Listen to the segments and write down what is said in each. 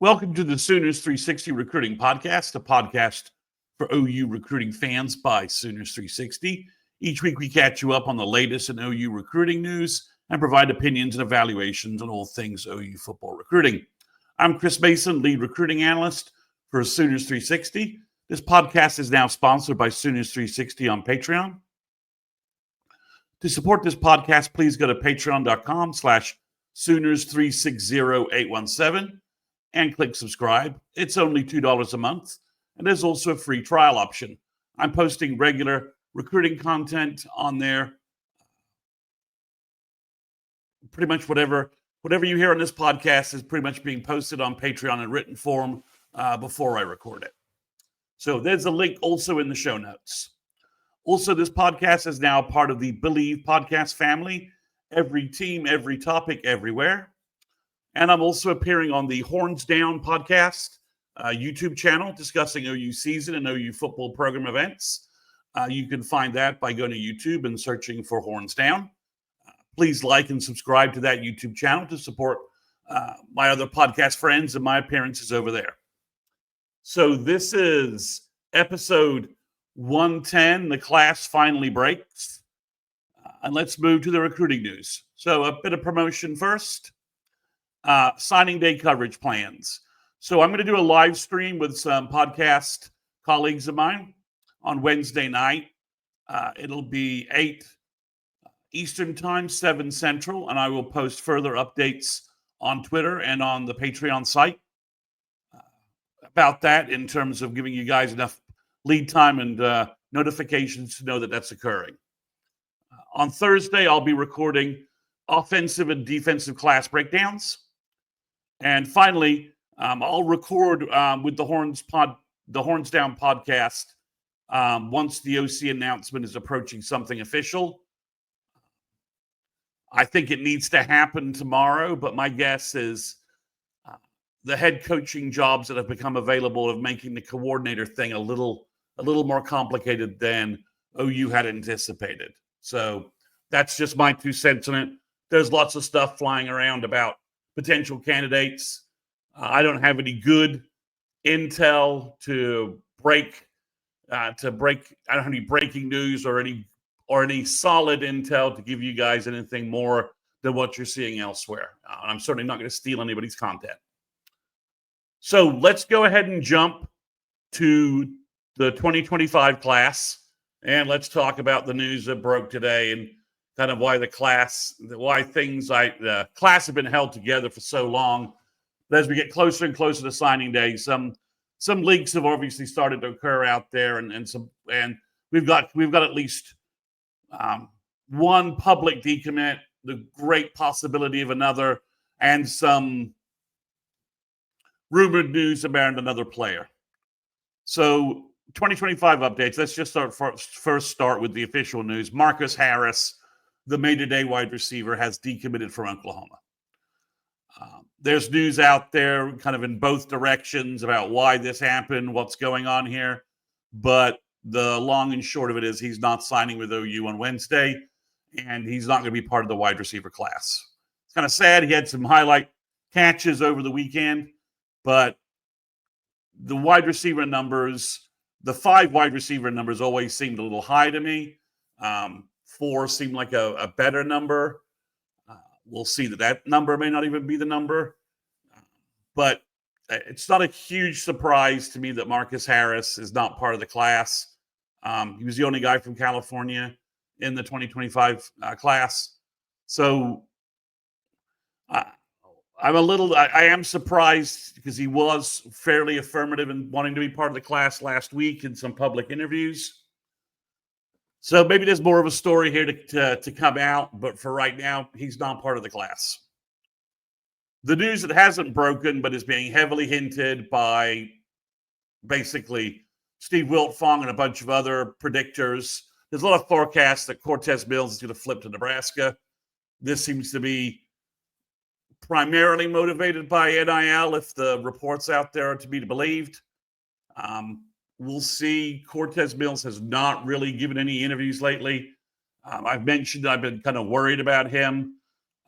Welcome to the Sooners 360 Recruiting Podcast, a podcast for OU recruiting fans by Sooners 360. Each week we catch you up on the latest in OU recruiting news and provide opinions and evaluations on all things OU football recruiting. I'm Chris Mason, lead recruiting analyst for Sooners 360. This podcast is now sponsored by Sooners 360 on Patreon. To support this podcast, please go to patreon.com/Sooners360817 and click subscribe. It's only $2 a month, and there's also a free trial option. I'm posting regular recruiting content on there. Pretty much whatever you hear on this podcast is pretty much being posted on Patreon in written form before I record it. So there's a link also in the show notes. Also, this podcast is now part of the Believe podcast family. Every team, every topic, everywhere. And I'm also appearing on the Horns Down podcast YouTube channel discussing OU season and OU football program events. You can find that by going to YouTube and searching for Horns Down. Please like and subscribe to that YouTube channel to support my other podcast friends and my appearances over there. So this is episode 110. The class finally breaks. And let's move to the recruiting news. So a bit of promotion first. Signing day coverage plans. So I'm going to do a live stream with some podcast colleagues of mine on Wednesday night. It'll be 8 Eastern time, 7 Central, and I will post further updates on Twitter and on the Patreon site about that in terms of giving you guys enough lead time and notifications to know that that's occurring. On Thursday, I'll be recording offensive and defensive class breakdowns. And finally, I'll record with the Horns Down podcast once the OC announcement is approaching something official. I think it needs to happen tomorrow, but my guess is the head coaching jobs that have become available of making the coordinator thing a little more complicated than OU had anticipated. So that's just my 2 cents on it. There's lots of stuff flying around about potential candidates. I don't have any good intel to break. I don't have any breaking news or any solid intel to give you guys anything more than what you're seeing elsewhere. I'm certainly not going to steal anybody's content. So let's go ahead and jump to the 2025 class, and let's talk about the news that broke today and kind of why the class have been held together for so long. But as we get closer and closer to signing day, some leaks have obviously started to occur out there, and we've got at least one public decommit, the great possibility of another, and some rumored news about another player. So 2025 updates. Let's just first start with the official news. Marcus Harris, the May-to-day wide receiver, has decommitted from Oklahoma. There's news out there kind of in both directions about why this happened, what's going on here. But the long and short of it is he's not signing with OU on Wednesday, and he's not going to be part of the wide receiver class. It's kind of sad. He had some highlight catches over the weekend, but the wide receiver numbers, the 5 wide receiver numbers always seemed a little high to me. 4 seemed like a better number. We'll see that number may not even be the number. But it's not a huge surprise to me that Marcus Harris is not part of the class. He was the only guy from California in the 2025 class. So I am surprised because he was fairly affirmative in wanting to be part of the class last week in some public interviews. So maybe there's more of a story here to come out, but for right now, he's not part of the class. The news that hasn't broken, but is being heavily hinted by basically Steve Wiltfong and a bunch of other predictors. There's a lot of forecasts that Cortez Mills is going to flip to Nebraska. This seems to be primarily motivated by NIL if the reports out there are to be believed. We'll see. Cortez Mills has not really given any interviews lately. I've mentioned I've been kind of worried about him.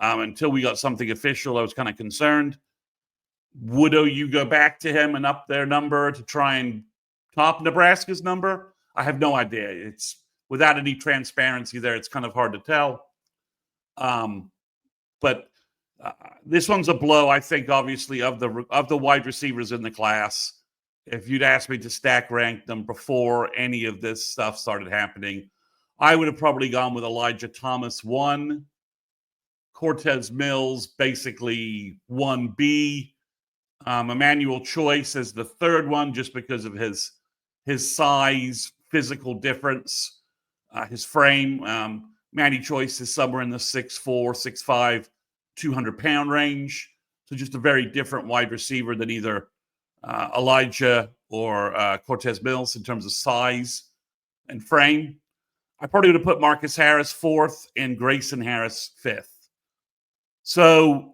Until we got something official, I was kind of concerned. Would OU go back to him and up their number to try and top Nebraska's number? I have no idea. It's without any transparency there. It's kind of hard to tell. But this one's a blow, I think, obviously, of the wide receivers in the class. If you'd asked me to stack rank them before any of this stuff started happening, I would have probably gone with Elijah Thomas 1, Cortez Mills basically 1B, Emmanuel Choice as the third one just because of his size, physical difference, his frame. Manny Choice is somewhere in the 6'4", 6'5", 200-pound range. So just a very different wide receiver than either Elijah or Cortez Mills in terms of size and frame. I probably would have put Marcus Harris 4th and Grayson Harris 5th. So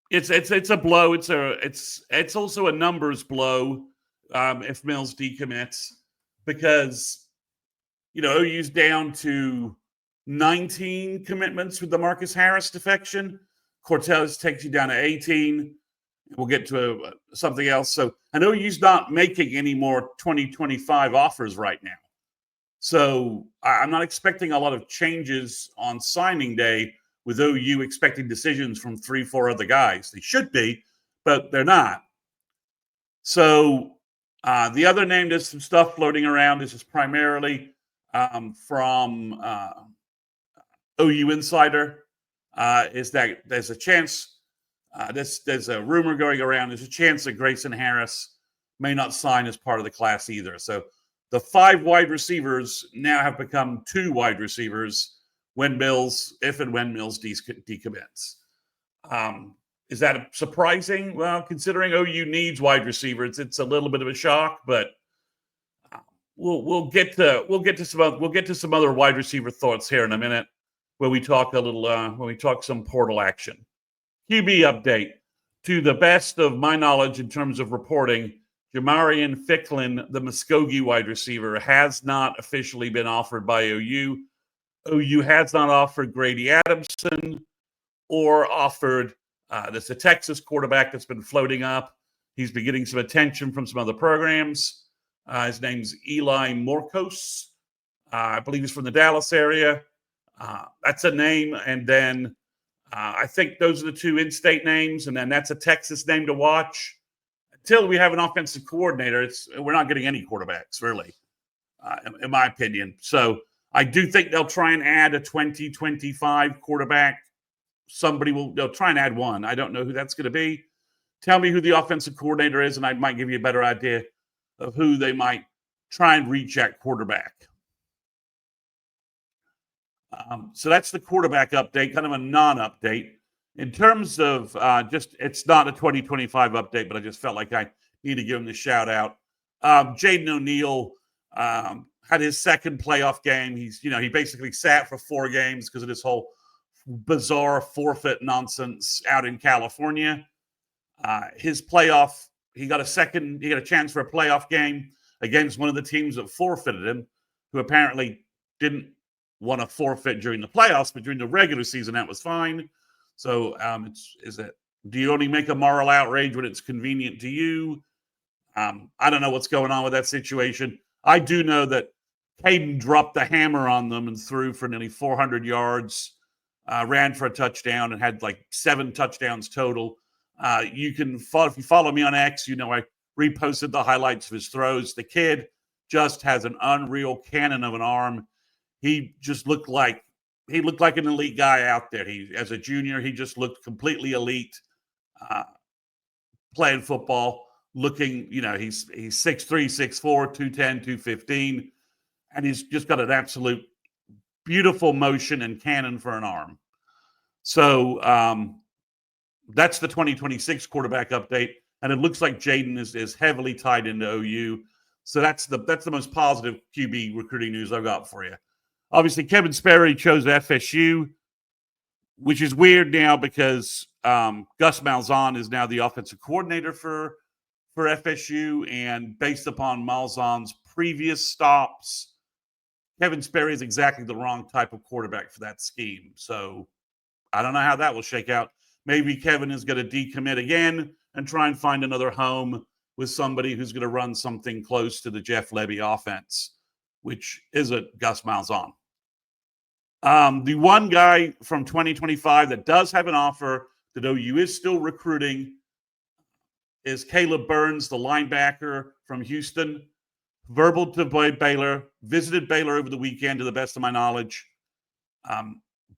it's a blow. It's also a numbers blow if Mills decommits, because OU's down to 19 commitments with the Marcus Harris defection. Cortez takes you down to 18. We'll get to something else. So, and OU's not making any more 2025 offers right now. So I'm not expecting a lot of changes on signing day with OU expecting decisions from 3-4 other guys. They should be, but they're not. So the other name, there's some stuff floating around. This is primarily from OU Insider, is that there's a chance, there's a rumor going around, there's a chance that Grayson Harris may not sign as part of the class either. So the 5 wide receivers now have become 2 wide receivers if and when Mills decommits. Is that surprising? Well, considering OU needs wide receivers, it's a little bit of a shock, but we'll get to some other wide receiver thoughts here in a minute when we talk some portal action. QB update. To the best of my knowledge in terms of reporting, Jamarian Ficklin, the Muskogee wide receiver, has not officially been offered by OU. OU has not offered Grady Adamson or offered there's a Texas quarterback that's been floating up. He's been getting some attention from some other programs. His name's Eli Morkos. I believe he's from the Dallas area. That's a name. And then I think those are the 2 in-state names. And then that's a Texas name to watch. Until we have an offensive coordinator, we're not getting any quarterbacks, really, in my opinion. So I do think they'll try and add a 2025 quarterback. They'll try and add one. I don't know who that's going to be. Tell me who the offensive coordinator is, and I might give you a better idea of who they might try and reach at quarterback. So that's the quarterback update, kind of a non-update. In terms of it's not a 2025 update, but I just felt like I need to give him the shout out. Jaden O'Neal had his second playoff game. He basically sat for 4 games because of this whole bizarre forfeit nonsense out in California. His playoff, he got a chance for a playoff game against one of the teams that forfeited him, who apparently didn't want to forfeit during the playoffs, but during the regular season, that was fine. So do you only make a moral outrage when it's convenient to you? I don't know what's going on with that situation. I do know that Caden dropped the hammer on them and threw for nearly 400 yards, ran for a touchdown, and had like 7 touchdowns total. If you follow me on X, I reposted the highlights of his throws. The kid just has an unreal cannon of an arm. He just looked like an elite guy out there. As a junior, he just looked completely elite, playing football, looking, he's 6'3", 6'4", 210, 215, and he's just got an absolute beautiful motion and cannon for an arm. So that's the 2026 quarterback update, and it looks like Jaden is heavily tied into OU. So that's the most positive QB recruiting news I've got for you. Obviously, Kevin Sperry chose FSU, which is weird now because Gus Malzahn is now the offensive coordinator for FSU, and based upon Malzahn's previous stops, Kevin Sperry is exactly the wrong type of quarterback for that scheme. So I don't know how that will shake out. Maybe Kevin is going to decommit again, and try and find another home with somebody who's going to run something close to the Jeff Lebby offense, which isn't Gus Malzahn. The one guy from 2025 that does have an offer that OU is still recruiting is Caleb Burns, the linebacker from Houston. Verbal to Baylor, visited Baylor over the weekend, to the best of my knowledge.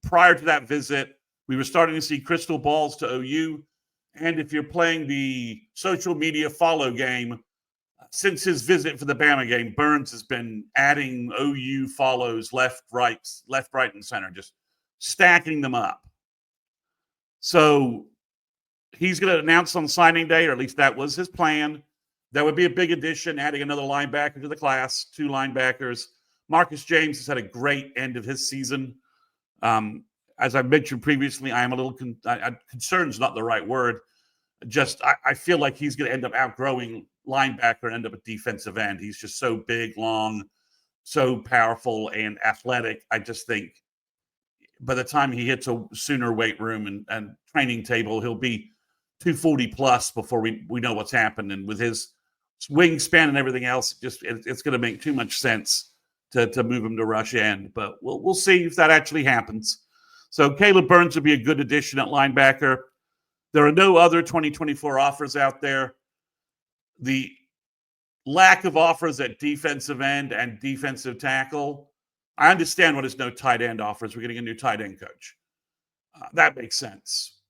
Prior to that visit, we were starting to see crystal balls to OU. And if you're playing the social media follow game, since his visit for the Bama game, Burns has been adding OU follows left, right, and center, just stacking them up. So he's going to announce on signing day, or at least that was his plan. That would be a big addition, adding another linebacker to the class, 2 linebackers. Marcus James has had a great end of his season. As I mentioned previously, I am a little concerned is not the right word. Just I feel like he's going to end up outgrowing linebacker and end up at defensive end. He's just so big, long, so powerful and athletic. I just think by the time he hits a sooner weight room and training table, he'll be 240 plus before we know what's happened. And with his wingspan and everything else, it's going to make too much sense to move him to rush end. But we'll see if that actually happens. So Caleb Burns would be a good addition at linebacker. There are no other 2024 offers out there. The lack of offers at defensive end and defensive tackle, I understand what is no tight end offers. We're getting a new tight end coach. That makes sense.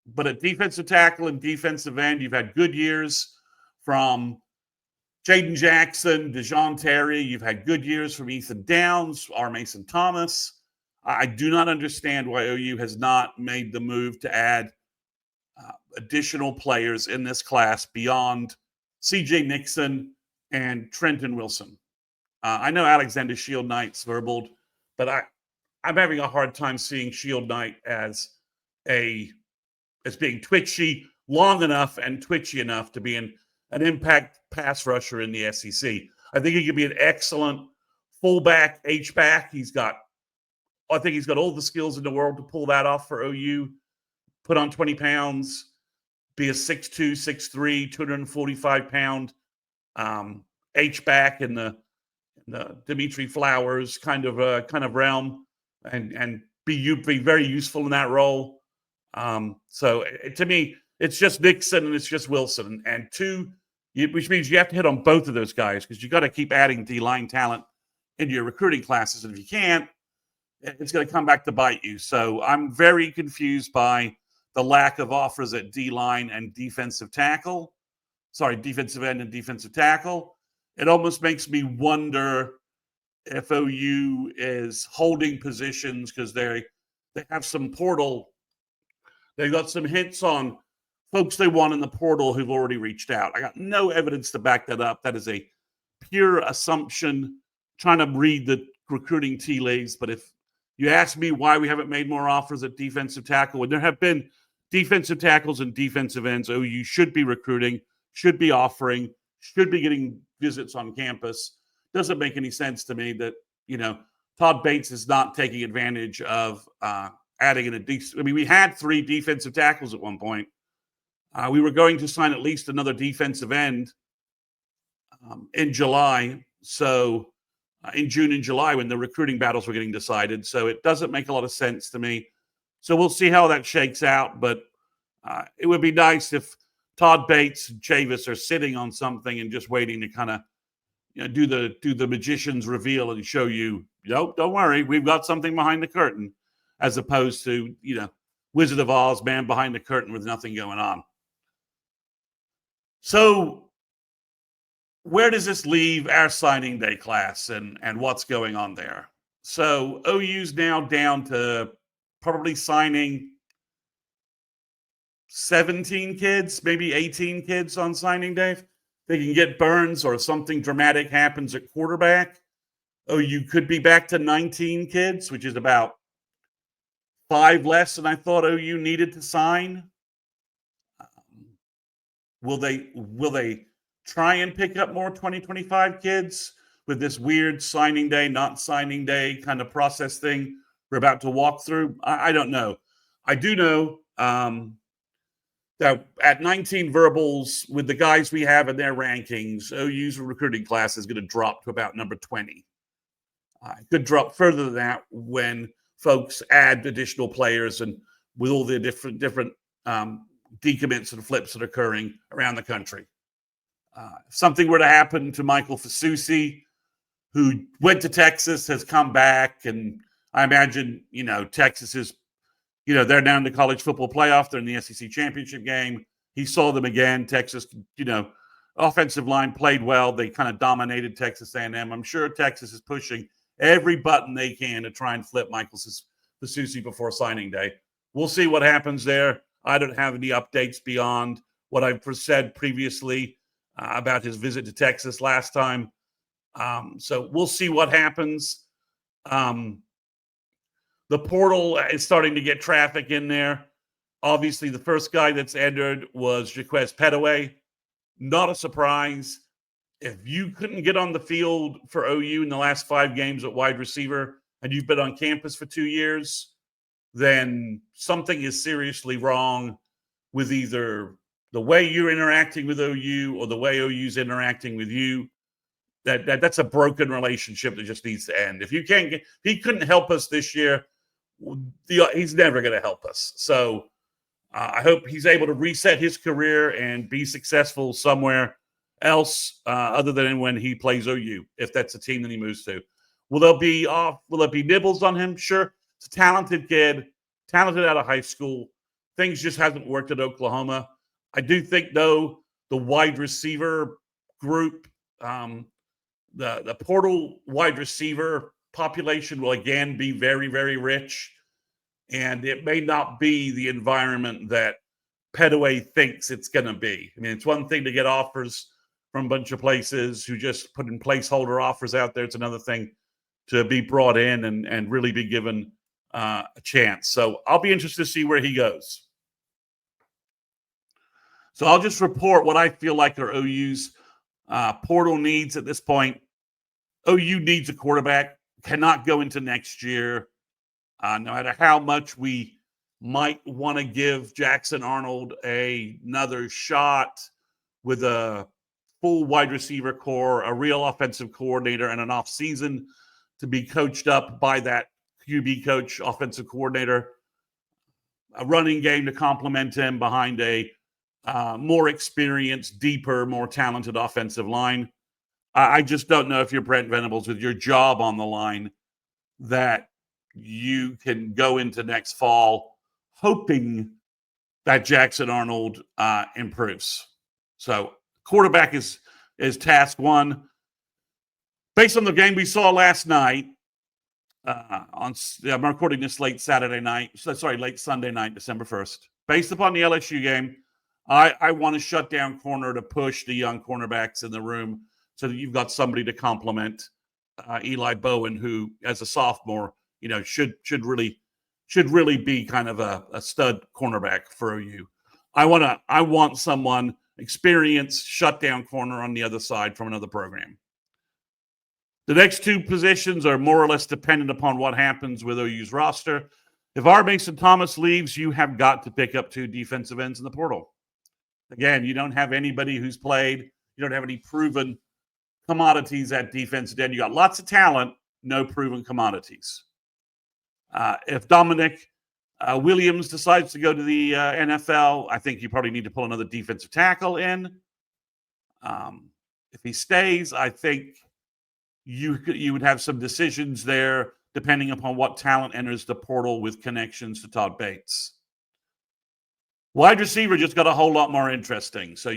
But at defensive tackle and defensive end, you've had good years from Jaden Jackson, DeJoun Terry. You've had good years from Ethan Downs, R. Mason Thomas. I do not understand why OU has not made the move to add additional players in this class beyond C.J. Nixon and Trenton Wilson. I know Alexander Shield Knight's verbaled, but I'm having a hard time seeing Shield Knight as being twitchy long enough and twitchy enough to be an impact pass rusher in the SEC. I think he could be an excellent fullback, H-back. I think he's got all the skills in the world to pull that off for OU, put on 20 pounds, be a 6'2", 6'3", 245-pound H-back in the Dimitri Flowers kind of realm, and be very useful in that role. So to me, it's just Nixon and it's just Wilson, and which means you have to hit on both of those guys because you got to keep adding D-line talent into your recruiting classes, and if you can't, it's going to come back to bite you. So I'm very confused by the lack of offers at D-line and defensive tackle. Sorry, defensive end and defensive tackle. It almost makes me wonder if OU is holding positions because they have some portal. They've got some hints on folks they want in the portal who've already reached out. I got no evidence to back that up. That is a pure assumption, trying to read the recruiting tea leaves. But if you ask me why we haven't made more offers at defensive tackle, when there have been defensive tackles and defensive ends, OU should be recruiting, should be offering, should be getting visits on campus. Doesn't make any sense to me that, Todd Bates is not taking advantage of adding in we had 3 defensive tackles at one point. We were going to sign at least another defensive end in July. So in June and July when the recruiting battles were getting decided. So it doesn't make a lot of sense to me. So we'll see how that shakes out. But it would be nice if Todd Bates and Chavis are sitting on something and just waiting to kind of do the magician's reveal and show you, nope, don't worry, we've got something behind the curtain, as opposed to, Wizard of Oz, man behind the curtain with nothing going on. So where does this leave our signing day class and what's going on there? So OU's now down to probably signing 17 kids, maybe 18 kids on signing day. They can get Burns or something dramatic happens at quarterback. OU could be back to 19 kids, which is about 5 less than I thought OU needed to sign. Will they try and pick up more 2025 kids with this weird signing day, not signing day kind of process thing we're about to walk through? I don't know. I do know that at 19 verbals, with the guys we have in their rankings, OU's recruiting class is going to drop to about number 20. It could drop further than that when folks add additional players and with all the different decommits and flips that are occurring around the country. If something were to happen to Michael Fasusi, who went to Texas, has come back, and I imagine, Texas is, they're down to college football playoff. They're in the SEC championship game. He saw them again. Texas, offensive line played well. They kind of dominated Texas A&M. I'm sure Texas is pushing every button they can to try and flip Michael Fasusi before signing day. We'll see what happens there. I don't have any updates beyond what I've said previously about his visit to Texas last time. So we'll see what happens. The portal is starting to get traffic in there. Obviously, the first guy that's entered was Jaquez Petaway. Not a surprise. If you couldn't get on the field for OU in the last 5 games at wide receiver and you've been on campus for 2 years, then something is seriously wrong with either the way you're interacting with OU or the way OU's interacting with you. That's a broken relationship that just needs to end. If he couldn't help us this year, he's never going to help us. So I hope he's able to reset his career and be successful somewhere else other than when he plays OU, if that's a team that he moves to. Will there be nibbles on him? Sure. It's a talented kid, talented out of high school. Things just hasn't worked at Oklahoma. I do think, though, the wide receiver group, the portal wide receiver population will again be very, very rich. And it may not be the environment that Petaway thinks it's going to be. I mean, it's one thing to get offers from a bunch of places who just put in placeholder offers out there. It's another thing to be brought in and really be given a chance. So I'll be interested to see where he goes. So I'll just report what I feel like are OU's portal needs at this point. OU needs a quarterback, cannot go into next year. No matter how much we might want to give Jackson Arnold another shot with a full wide receiver core, a real offensive coordinator, and an offseason to be coached up by that QB coach, offensive coordinator, a running game to complement him behind a more experienced, deeper, more talented offensive line. I just don't know if you're Brent Venables with your job on the line that you can go into next fall hoping that Jackson Arnold improves. So quarterback is task one. Based on the game we saw last night, I'm recording this late Sunday night, December 1st. Based upon the LSU game, I want a shutdown corner to push the young cornerbacks in the room so that you've got somebody to complement Eli Bowen, who, as a sophomore, should really be kind of a stud cornerback for OU. I want someone experienced shutdown corner on the other side from another program. The next 2 positions are more or less dependent upon what happens with OU's roster. If R. Mason Thomas leaves, you have got to pick up 2 defensive ends in the portal. Again, you don't have anybody who's played. You don't have any proven commodities at defensive end. You got lots of talent, no proven commodities. If Dominic Williams decides to go to the NFL, I think you probably need to pull another defensive tackle in. If he stays, I think you would have some decisions there depending upon what talent enters the portal with connections to Todd Bates. Wide receiver just got a whole lot more interesting. So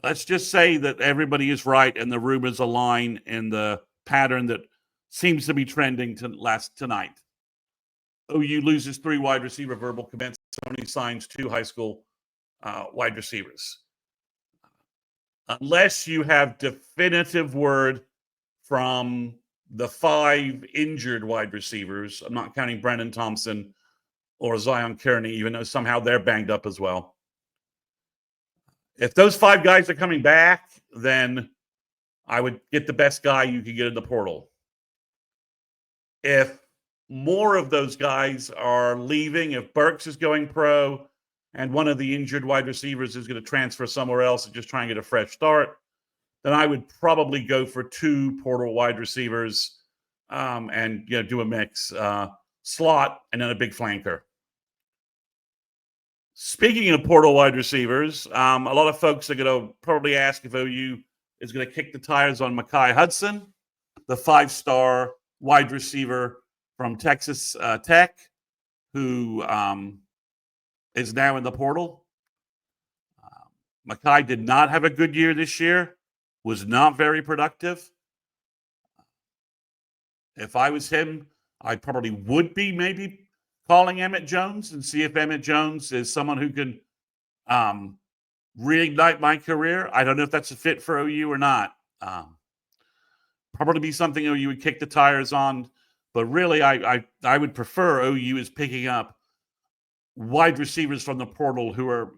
let's just say that everybody is right and the rumors align in the pattern that seems to be trending tonight. OU loses 3 wide receiver verbal commits, only signs 2 high school wide receivers. Unless you have definitive word from the 5 injured wide receivers, I'm not counting Brennan Thompson or Zion Kearney, even though somehow they're banged up as well. If those 5 guys are coming back, then I would get the best guy you could get in the portal. If more of those guys are leaving, if Burks is going pro, and one of the injured wide receivers is going to transfer somewhere else and just try and get a fresh start, then I would probably go for 2 portal wide receivers and do a mix, slot and then a big flanker. Speaking of portal wide receivers, a lot of folks are going to probably ask if OU is going to kick the tires on Mekhi Hudson, the 5-star wide receiver from Texas Tech, who is now in the portal. Mekhi did not have a good year this year, was not very productive. If I was him, I probably would be maybe calling Emmett Jones and see if Emmett Jones is someone who can reignite my career. I don't know if that's a fit for OU or not. Probably be something OU would kick the tires on, but really I would prefer OU is picking up wide receivers from the portal who are,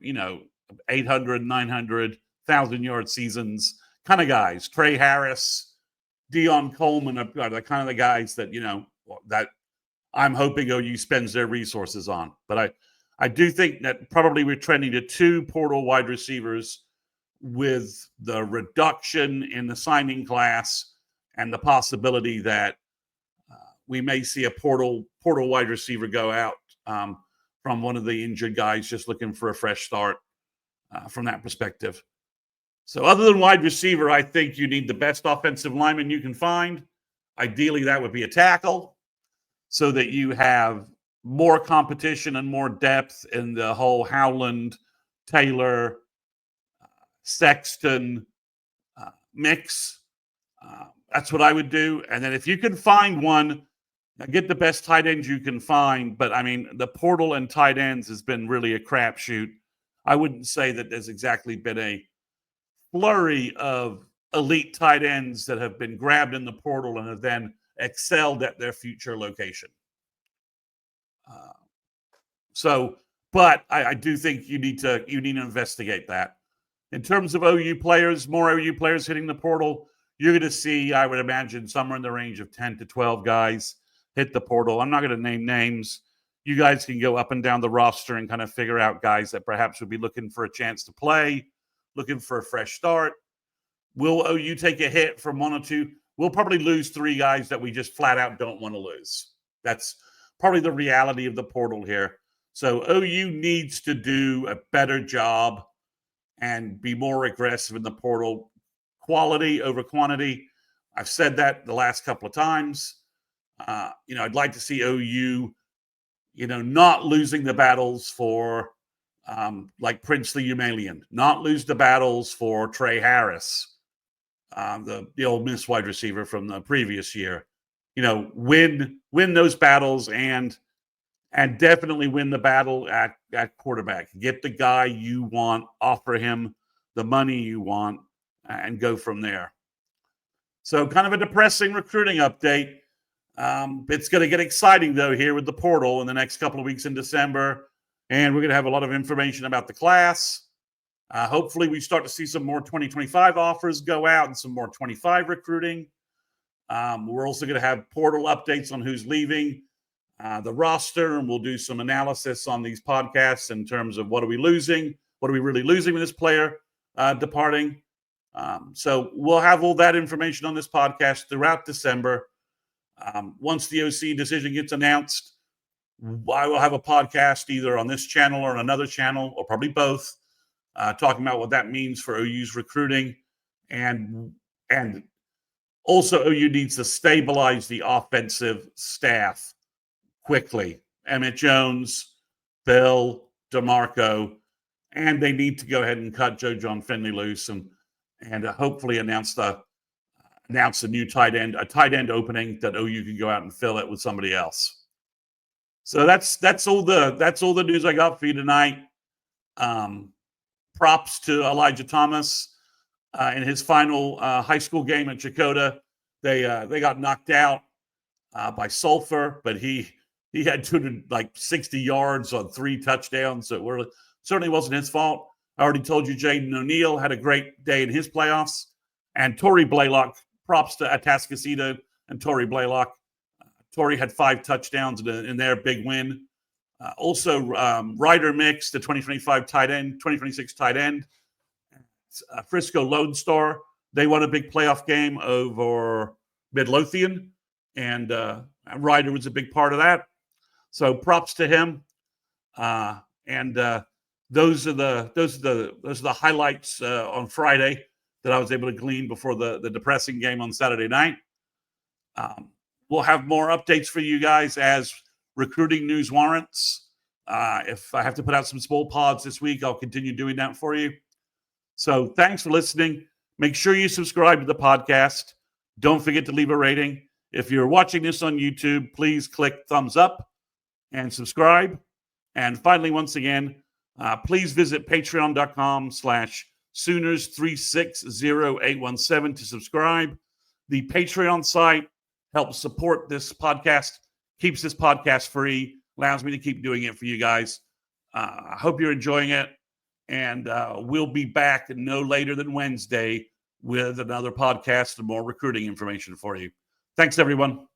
800, 900, 1,000-yard seasons kind of guys. Trey Harris, Dion Coleman are the kind of the guys that, that I'm hoping OU spends their resources on. But I do think that probably we're trending to 2 portal wide receivers with the reduction in the signing class and the possibility that we may see a portal wide receiver go out from one of the injured guys just looking for a fresh start from that perspective. So other than wide receiver, I think you need the best offensive lineman you can find. Ideally, that would be a tackle so that you have more competition and more depth in the whole Howland, Taylor, Sexton mix. That's what I would do. And then if you can find one, get the best tight ends you can find. But, I mean, the portal and tight ends has been really a crapshoot. I wouldn't say that there's exactly been a flurry of elite tight ends that have been grabbed in the portal and have then excelled at their future location. But I do think you need to investigate that. In terms of OU players, more OU players hitting the portal, you're going to see, I would imagine, somewhere in the range of 10 to 12 guys hit the portal. I'm not going to name names. You guys can go up and down the roster and kind of figure out guys that perhaps would be looking for a chance to play, looking for a fresh start. Will OU take a hit from 1 or 2? We'll probably lose 3 guys that we just flat out don't want to lose. That's probably the reality of the portal here. So OU needs to do a better job and be more aggressive in the portal. Quality over quantity. I've said that the last couple of times. I'd like to see OU, not losing the battles for like Princely Umalian, not lose the battles for Trey Harris, the Ole Miss wide receiver from the previous year. Win those battles and definitely win the battle at quarterback. Get the guy you want, offer him the money you want, and go from there. So kind of a depressing recruiting update. It's going to get exciting, though, here with the portal in the next couple of weeks in December. And we're going to have a lot of information about the class. Hopefully, we start to see some more 2025 offers go out and some more 25 recruiting. We're also going to have portal updates on who's leaving the roster, and we'll do some analysis on these podcasts in terms of what are we losing, what are we really losing with this player departing. So we'll have all that information on this podcast throughout December. Once the OC decision gets announced, I will have a podcast either on this channel or on another channel, or probably both, talking about what that means for OU's recruiting. And also OU needs to stabilize the offensive staff quickly. Emmett Jones, Bill, DeMarco, and they need to go ahead and cut Joe John Finley loose and hopefully announce a new tight end opening that OU can go out and fill it with somebody else. So that's all the news I got for you tonight. Props to Elijah Thomas in his final high school game at Chakota. They got knocked out by Sulphur, but he had 260 yards on 3 touchdowns. So it certainly wasn't his fault. I already told you Jaden O'Neal had a great day in his playoffs. And Torrey Blaylock, props to Atascocita and Torrey Blaylock. Torrey had 5 touchdowns in their big win Also, Ryder Mix, the 2025 tight end, 2026 tight end. Frisco Lone Star, they won a big playoff game over Midlothian, and Ryder was a big part of that. So props to him. And those are the highlights on Friday that I was able to glean before the depressing game on Saturday night. We'll have more updates for you guys as recruiting news warrants. If I have to put out some small pods this week, I'll continue doing that for you. So thanks for listening. Make sure you subscribe to the podcast. Don't forget to leave a rating. If you're watching this on YouTube, please click thumbs up and subscribe. And finally, once again, please visit patreon.com/Sooners360817 to subscribe. The Patreon site helps support this podcast, keeps this podcast free, allows me to keep doing it for you guys. I hope you're enjoying it. And we'll be back no later than Wednesday with another podcast and more recruiting information for you. Thanks, everyone.